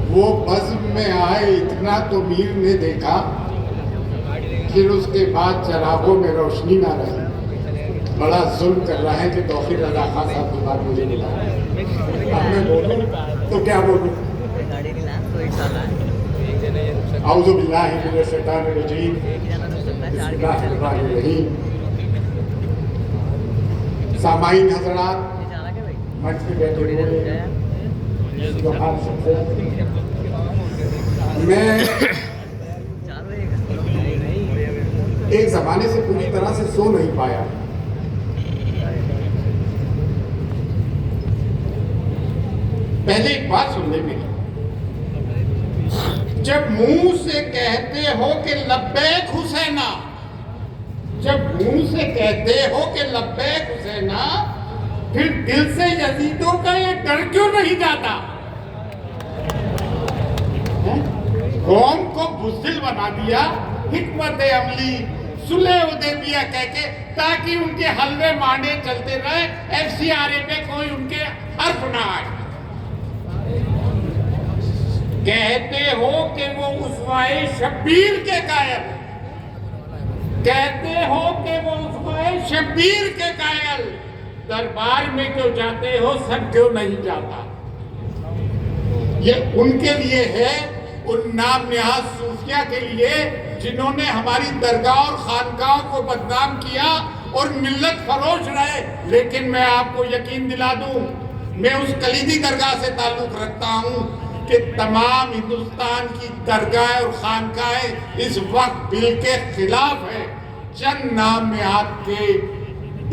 वो बज़्म में आए इतना तो मीर ने देखा, फिर उसके बाद चरागों में रोशनी ना रही। बड़ा जुल्म कर रहा है कि तौक़ीर रज़ा खान साहब की बात मुझे मिला। अब मैं बोलूं तो क्या बोलूं? औज़ु बिल्लाहि मिनश शैतानिर रजीम, बिस्मिल्लाहिर रहमानिर रहीम। सामाईन हज़रात, मंच पे बैठे हुए मैं एक ज़माने से पूरी तरह से सो नहीं पाया। पहले एक बात सुन ले मेरी, जब मुंह से कहते हो कि लब्बैक हुसैना, जब मुंह से कहते हो कि लब्बैक हुसैना, फिर दिल से यजीदों का ये डर क्यों नहीं जाता? कौम को बुज़दिल बना दिया हिकमत अमली सुलह हुदैबिया कह के, ताकि उनके हलवे मांडे चलते रहे, FCRA पे कोई उनके हर्फ ना आए। कहते हो कि वो उसवाए शब्बीर के कायल, कहते हो कि वो उसवाए शब्बीर के कायल, दरबार में क्यों जाते हो, सब क्यों नहीं जाता? ये उनके लिए है, उन नाम निहाज सूफिया के लिए जिन्होंने हमारी दरगाह और खानकाह को बदनाम किया और मिल्लत फरोश रहे। लेकिन मैं आपको यकीन दिला दूं, मैं उस कलीदी दरगाह से ताल्लुक रखता हूं कि तमाम हिंदुस्तान की दरगाह और खानकाहें इस वक्त बिल के खिलाफ है। चंद नाम निहाद के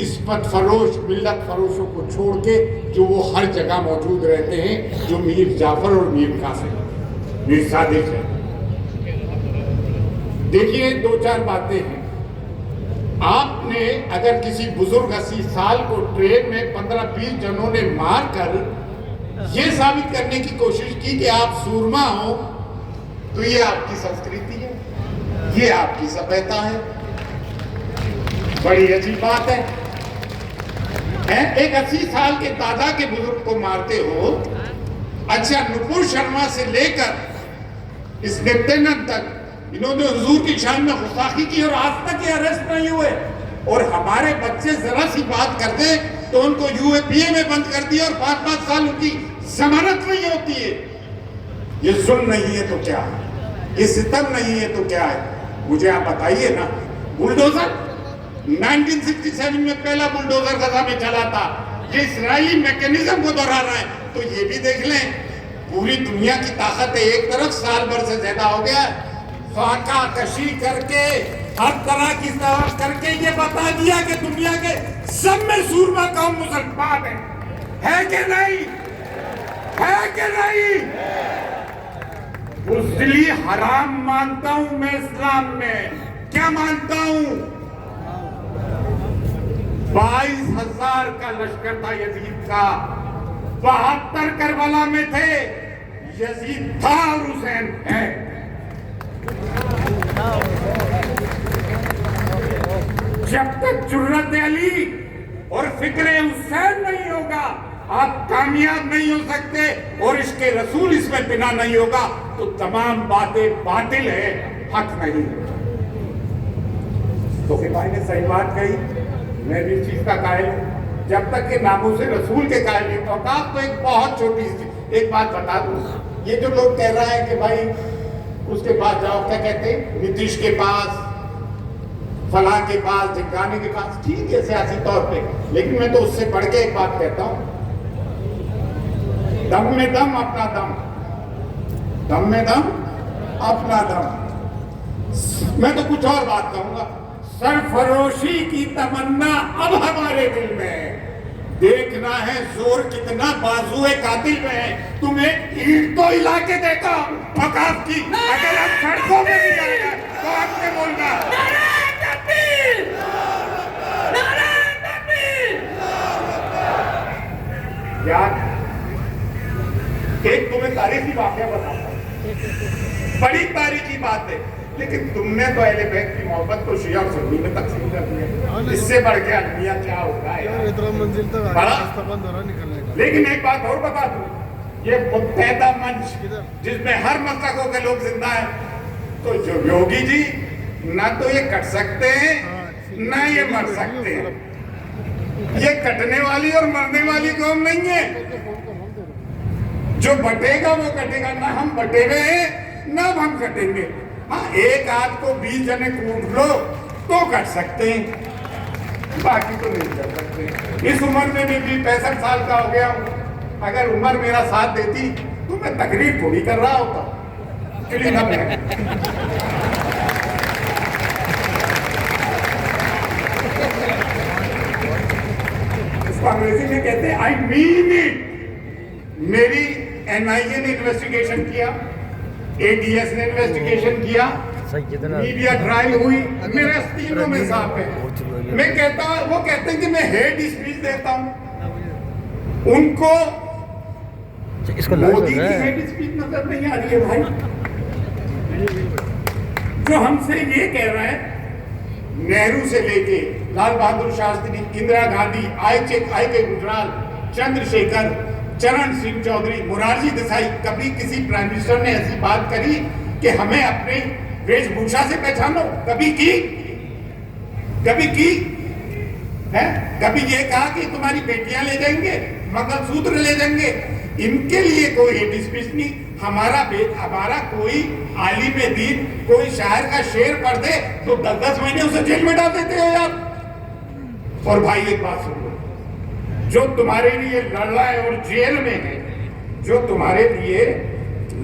इस्पत फरोश, मिल्लत फरोशों को छोड़ के जो वो हर जगह मौजूद रहते हैं, जो मीर जाफर और मीर कासिम, मीर सादिक है। देखिए, दो चार बातें हैं। आपने अगर किसी बुजुर्ग 80 साल को ट्रेन में 15-20 जनों ने मार कर ये साबित करने की कोशिश की कि आप सूरमा हो, तो ये आपकी संस्कृति है, ये आपकी सभ्यता है। बड़ी अजीब बात है। एक 80 साल के दादा के बुजुर्ग को मारते हो। अच्छा, नुपुर शर्मा से लेकर इस लेफ्टिनेंट तक इन्होंने हुजूर की शान में गुस्ताखी की और आज तक ये अरेस्ट नहीं हुए। और हमारे बच्चे जरा सी बात करते तो उनको UAPA में बंद कर दिया और 5-5 साल उनकी जमानत नहीं होती है। ये जुल्म नहीं है तो क्या है? ये सितम नहीं है तो क्या है? मुझे आप बताइए ना। बुलडोजर 1967 में पहला बुलडोजर गजा में चला था। ये इस्राएली मैकेनिज्म को दोहरा रहा है। तो ये भी देख लें, पूरी दुनिया की ताकत है एक तरफ, साल भर से ज्यादा हो गया, फाका कशी करके हर तरह की सवाल करके ये बता दिया कि दुनिया के सब में सूरमा कौम मुसलमान है कि नहीं? है कि नहीं? बुज़दिली हराम मानता हूं मैं इस्लाम में। क्या मानता हूं? 22,000 का लश्कर था यजीद का, 72 करबला में थे। यजीद था और हुसैन है। जब तक जुर्रत अली और फिक्रे हुसैन नहीं होगा, आप कामयाब नहीं हो सकते। और इसके रसूल इसमें बिना नहीं होगा तो तमाम बातें बातिल है, हक नहीं। तो भाई ने सही बात कही, मैं भी इस चीज का कायल हूं। जब तक के नामों से रसूल के कायल नहीं होगा। तो एक बहुत छोटी सी एक बात बता दूं, ये जो लोग कह रहा है कि भाई उसके पास जाओ, क्या कहते हैं, नीतीश के पास, फलां के पास, ढिकाने के पास, ठीक है सियासी तौर पे। लेकिन मैं तो उससे बढ़ के एक बात कहता हूं, दम में दम अपना दम, दम में दम अपना दम। मैं तो कुछ और बात कहूंगा। सरफरोशी की तमन्ना अब हमारे दिल में है। देखना है जोर कितना बाजुए कातिल में है। तुम्हें ईंट तो हिला के देखो औकात की। अगर आप सड़कों में भी जाएगा तो आपने बोलना यार। एक तुम्हें तारीखी वाकया बताता हूं, बड़ी तारीखी बात है। लेकिन तुमने तो अहले बैत की मोहब्बत को शिया और सुन्नी में तकसीम कर दिया। इससे बढ़ के अलमिया क्या होता है यार, इतना मंजिल तक बड़ा। रास्ता बंद हो रहा निकलने का। लेकिन एक बात और बता दूं, ये मुत्तहदा मंच जिसमें हर मसलकों के लोग जिंदा हैं, तो जो योगी जी ना तो ये कट सकते हैं ना ये मर सकते हैं। ये कटने वाली और मरने वाली कौम नहीं है। जो बटेगा वो कटेगा, ना हम बटे हुए हैं ना हम कटेंगे। हाँ, एक आध को 20 जने कूट लो तो कट सकते हैं, बाकी तो नहीं कर सकते। इस उम्र में भी 65 साल का हो गया हूं। अगर उम्र मेरा साथ देती तो मैं तकरीर थोड़ी कर रहा होता। चलिए ना इसको अंग्रेजी में कहते हैं आई मीन इट। मेरी NIA ने इन्वेस्टिगेशन किया, ADS ने इन्वेस्टिगेशन किया, मीडिया ट्रायल हुई, मेरे तीनों में साफ है। मैं कहता हूं, वो कहते हैं कि मैं हेट स्पीच देता हूं, उनको मोदी की हेट स्पीच नजर नहीं आ रही है भाई। जो हमसे ये कह रहा है, नेहरू से लेके लाल बहादुर शास्त्री, इंदिरा गांधी, आई के गुजराल, चंद्रशेखर, चरण सिंह चौधरी, मोरारजी देसाई, कभी किसी प्राइम मिनिस्टर ने ऐसी बात करी कि हमें अपने वेशभूषा से पहचानो? कभी की? कभी की है? कभी ये कहा कि तुम्हारी बेटियां ले जाएंगे, मंगलसूत्र ले जाएंगे? इनके लिए कोई हेट स्पीच नहीं। हमारा कोई आलिम दीन कोई शायर का शेर पढ़ दे तो 10-10 महीने उसे जेल में डाल देते हो यार। और भाई एक बात सुनो, जो तुम्हारे लिए लड़ रहा है और जेल में है, जो तुम्हारे लिए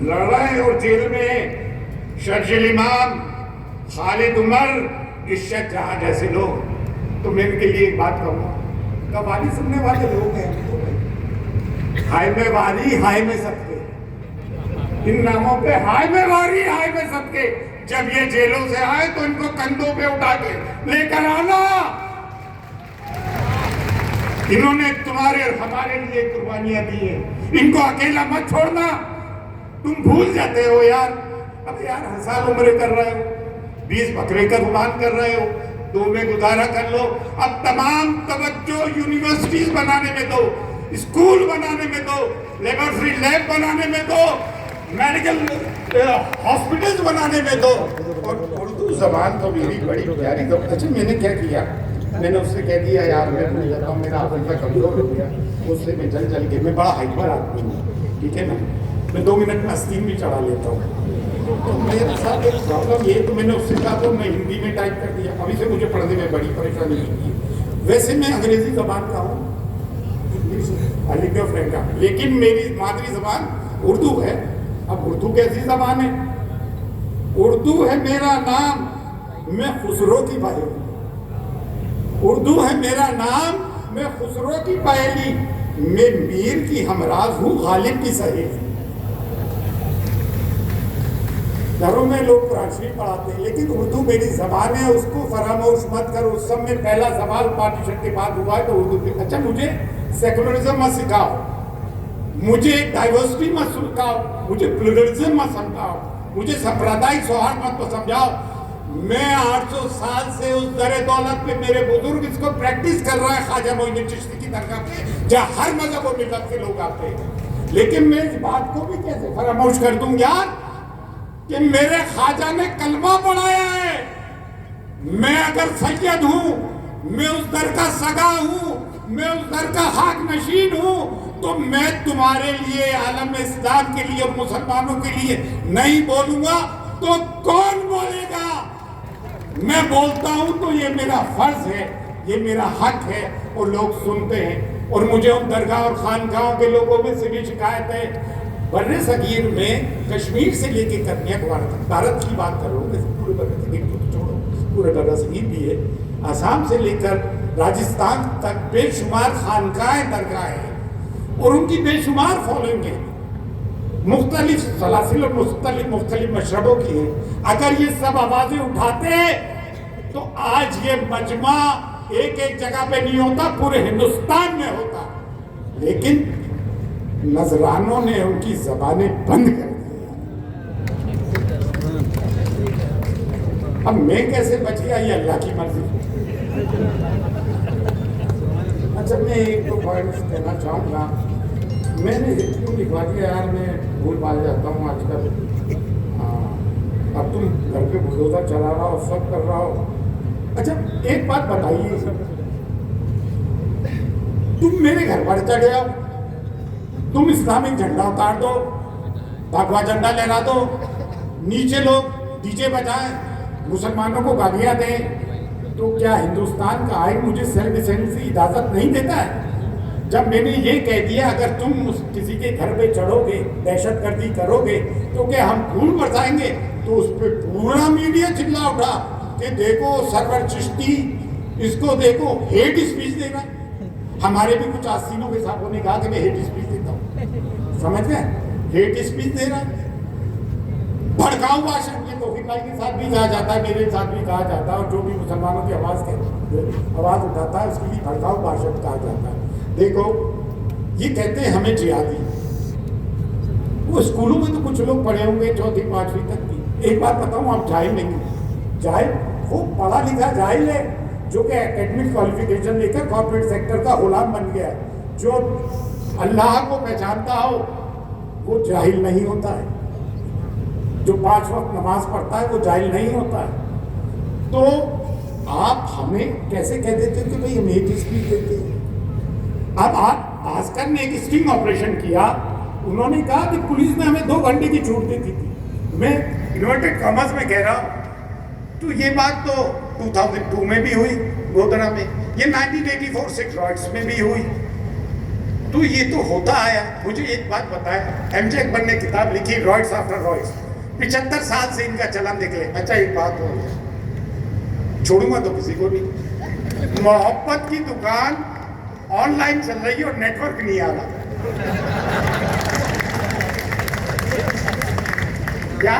लड़ रहा है और जेल में है, शर्जिल इमाम, खालिद उमर, इश्रत जहां जैसे लोग, तो मैं इनके लिए एक बात कहूंगा, कव्वाली सुनने वाले लोग हैं, हाय में वारी हाय में सबके, इन नामों पे हाय में वारी हाय में सबके। जब ये जेलों से आए तो इनको कंधों पे उठा के लेकर आना। इन्होंने तुम्हारे और हमारे लिए कुर्बानियां दी है, इनको अकेला मत छोड़ना। तुम भूल जाते हो यार, अब यार हसाल उम्र कर रहे हो, 20 बकरे का गुमान कर रहे हो, 2 में गुजारा कर लो। अब तमाम तवज्जो यूनिवर्सिटीज बनाने में दो, स्कूल बनाने में दो, लेबोरेटरी लैब बनाने में दो, मेडिकल हॉस्पिटल्स बनाने में दो। और उर्दू जबान तो मेरी बड़ी प्यारी। तो अच्छा, मैंने क्या किया, मैंने उससे कह दिया यार मैं भूल जाता हूँ, मेरा हाफिज़ा कमजोर हो गया, उससे मैं जल के, मैं बड़ा हाइपर आदमी हूँ, ठीक है ना, मैं 2 मिनट में आस्तीन भी चढ़ा लेता हूँ। तो मेरे साथ एक प्रॉब्लम ये, तो मैंने उससे कहा तो मैं हिंदी में टाइप कर दिया। अभी से मुझे पढ़ने में बड़ी परेशानी होती है। वैसे मैं अंग्रेजी जबान का हूँ, का, लेकिन मेरी मादरी जबान उर्दू है। अब उर्दू कैसी जबान है? उर्दू है मेरा नाम, मैं खुसरो की पहेली। उर्दू है मेरा नाम, मैं खुसरो की पहेली, मैं मीर की हमराज हूँ, गालिब की सहेली। घरों में लोग कुरान शरीफ पढ़ाते हैं, लेकिन उर्दू मेरी जबान है, उसको फरामोश मत करो। उस सब में पहला सवाल पार्टीशन के बाद हुआ है तो उर्दू पे। अच्छा, मुझे सेकुलरिज्म मत सिखाओ, मुझे डाइवर्सिटी मत सिखाओ, मुझे प्लुरलिज्म मत समझाओ, मुझे सांप्रदायिक सौहार्द मत समझाओ। मैं 800 साल से उस दरे दौलत पे मेरे बुजुर्ग इसको प्रैक्टिस कर रहा है, ख्वाजा मोइनुद्दीन चिश्ती की दरगाह पे, जहाँ हर मजहब और मिल्लत के लोग आते हैं। लेकिन मैं इस बात को भी कैसे फरामोश कर दूं यार कि मेरे ख्वाजा ने कलमा पढ़ाया है। मैं अगर सैयद हूं, मैं उस दर का सगा हूं, मैं उस दर का हाक नशीन हूं, तो मैं तुम्हारे लिए, आलम इस्लाम के लिए और मुसलमानों के लिए नहीं बोलूंगा तो कौन बोलेगा? मैं बोलता हूं तो ये मेरा फर्ज है, ये मेरा हक है, और लोग सुनते हैं। और मुझे उन दरगाह और खानगाहों के लोगों में से भी शिकायत है। बर्रे सगीर में कश्मीर से लेके कन्याकुमारी तक, भारत की बात कर रहा हूँ, पूरे बर्रे सगीर को तो छोड़ो, पूरे बर्रे सगीर भी है, आसाम से लेकर राजस्थान तक बेशुमार खानकाएं, दरगाहें और उनकी बेशुमार फॉलोइंग है, मुख्तलिफ सलासिल और मुख्तलिफ मशरबों की है। अगर ये सब आवाजें उठाते तो आज ये मजमा एक एक जगह पे नहीं होता, पूरे हिंदुस्तान में होता। लेकिन नजरानों ने उनकी जबानें बंद कर दी। अब मैं कैसे बच गया ये अल्लाह की मर्जी। अच्छा, मैं एक तो पॉइंट कहना चाहूँगा। मैंने क्यों लिखवा दिया यार, मैं भूल भाल जाता हूँ आजकल। अब तुम घर पे बुलडोजर चला रहा हो, सब कर रहा हो। अच्छा, एक बात बताइए, तुम मेरे घर पर चढ़े आओ, तुम इस्लामिक झंडा उतार दो, भगवा झंडा लहरा दो, नीचे लोग डीजे बजाएं, मुसलमानों को गालियां दें, तो क्या हिंदुस्तान का आइन मुझे सेल्फ डिफेंस की इजाजत नहीं देता है? जब मैंने ये कह दिया अगर तुम किसी के घर पे चढ़ोगे, दहशतगर्दी करोगे, तो क्या हम फूल बरसाएंगे? तो उस पर पूरा मीडिया चिल्ला उठा कि देखो सरवर चिश्ती, इसको देखो हेट स्पीच दे रहा है। हमारे भी कुछ आस्तीनों के साहबों ने कहा कि मैं हेट स्पीच देता हूँ, समझ गए? हेट स्पीच दे रहा है, भड़काऊ भाषण। ये तौफीक भाई के साथ भी कहा जाता है, मेरे साथ भी कहा जाता है, और जो भी मुसलमानों की आवाज़ उठाता है उसके लिए भड़काऊ भाषण कहा जाता है। देखो, ये कहते हैं हमें जिहादी। वो स्कूलों में तो कुछ लोग पढ़े होंगे 4वीं 5वीं तक भी। एक बात बताऊं, आप जाहिल नहीं, जाहिल वो पढ़ा लिखा जाहिल है जो कि एकेडमिक क्वालिफिकेशन लेकर कॉर्पोरेट सेक्टर का गुलाम बन गया है। जो अल्लाह को पहचानता हो वो जाहिल नहीं होता है, जो 5 वक्त नमाज पढ़ता है वो जाहिल नहीं होता है। तो आप हमें कैसे कह देते हो कि भाई हम हेट स्पीच देते हैं? अब आप भास्कर ने एक स्टिंग ऑपरेशन किया, उन्होंने कहा कि पुलिस ने हमें 2 घंटे की छूट दी थी। मैं इन्वर्टेड कॉमर्स में कह रहा हूँ, तो ये बात तो 2002 में भी हुई गोधरा में, ये 1984 सिक्स में भी हुई, तो ये तो होता आया। मुझे एक बात बताया, एमजे अकबर ने किताब लिखी रॉयड्स आफ्टर रॉयड्स, 75 साल से इनका चलन निकले। अच्छा, एक बात हो, छोड़ूंगा तो किसी को नहीं। मोहब्बत की दुकान ऑनलाइन चल रही है और नेटवर्क नहीं आ रहा। क्या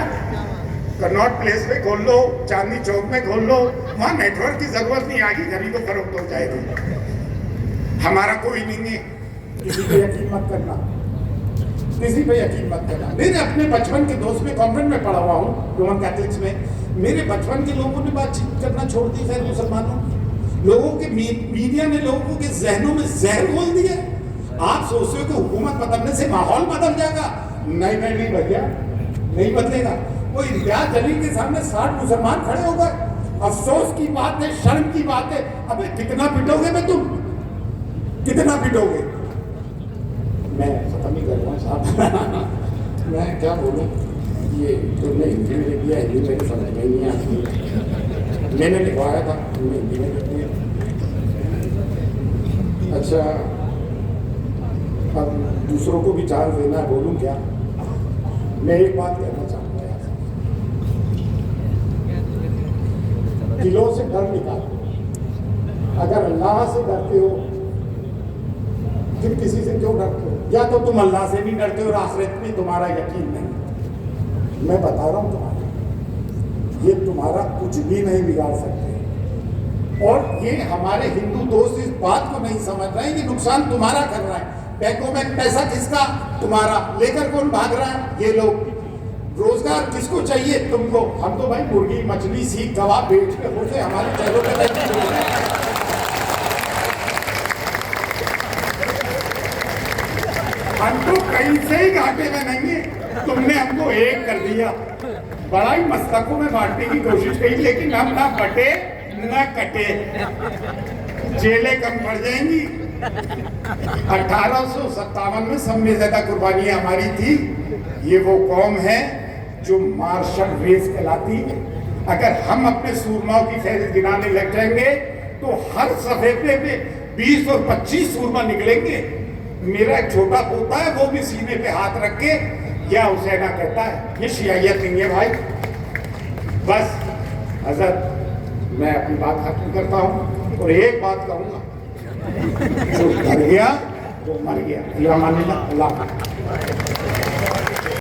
कनॉट प्लेस पे खोल लो, चांदनी चौक में खोल लो, वहां नेटवर्क की जरूरत नहीं आएगी, खरीदो फरोख्त हो जाएगी। हमारा कोई नहीं है, किसी पे यकीन मत करना, किसी पे यकीन मत करना। मेरे अपने बचपन के दोस्त में कॉन्वेंट में पढ़ा हुआ हूँ, रोमन कैथलिक्स में। मेरे बचपन के लोगों ने बातचीत करना छोड़ दी, खैर मुसलमानों लोगों के मीडिया ने लोगों के जहनों में जहर घोल दिया। आप सोचते हो कि हुकूमत बदलने से माहौल बदल जाएगा? नहीं भैया, नहीं बदलेगा। वो इम्तियाज जलील के सामने 60 मुसलमान खड़े हो गए। अफसोस की बात है, शर्म की बात है। अबे कितना पिटोगे मैं, तुम कितना पिटोगे? मैं खत्म ही कर रहा हूँ साहब। मैं क्या बोलूँ, ये तुमने हिंदी में लिख दिया, हिंदी मेरी समझ में नहीं आती। मैंने लिखवाया था, तुमने हिंदी में लिख दिया। अच्छा, अब दूसरों को भी चांस देना है, बोलूँ क्या? मैं एक बात कहना चाहूँगा यार, दिलों से डर निकालो। अगर अल्लाह से डरते हो फिर किसी से क्यों डरते हो? या तो तुम अल्लाह से नहीं डरते और आखिरत में तुम्हारा यकीन नहीं। मैं बता रहा हूँ तुम्हारा, ये तुम्हारा कुछ भी नहीं बिगाड़ सकते। और ये हमारे हिंदू दोस्त इस बात को नहीं समझ रहे हैं कि नुकसान तुम्हारा कर रहा है। बैंकों में पैसा किसका? तुम्हारा। लेकर कौन भाग रहा है? ये लोग। रोजगार किसको चाहिए? तुमको। हम तो भाई मुर्गी, मछली, सीख, कबाब बेच के होते हमारे चेहरों पे। हम तो कहीं से ही घाटे में नहीं है, तुमने हमको एक कर दिया। बड़ा ही मस्तकों में बांटने की कोशिश की, लेकिन हम ना बटे न कटे, जेलें कम पड़ जाएंगी। 1857 में सब में ज्यादा कुर्बानियां हमारी थी। ये वो कौम है जो मार्शल रेस कहलाती है। अगर हम अपने सूरमाओं की फहरिस्त गिनाने लग जाएंगे तो हर सफे पे 20 और 25 सूरमा निकलेंगे। मेरा एक छोटा पोता है, वो भी सीने पे हाथ रख के या हुसैना कहता है। ये शियायत नहीं है भाई। बस हजरत, मैं अपनी बात खत्म करता हूँ और एक बात कहूँगा, जो डर गया वो मर गया। अल्लाह।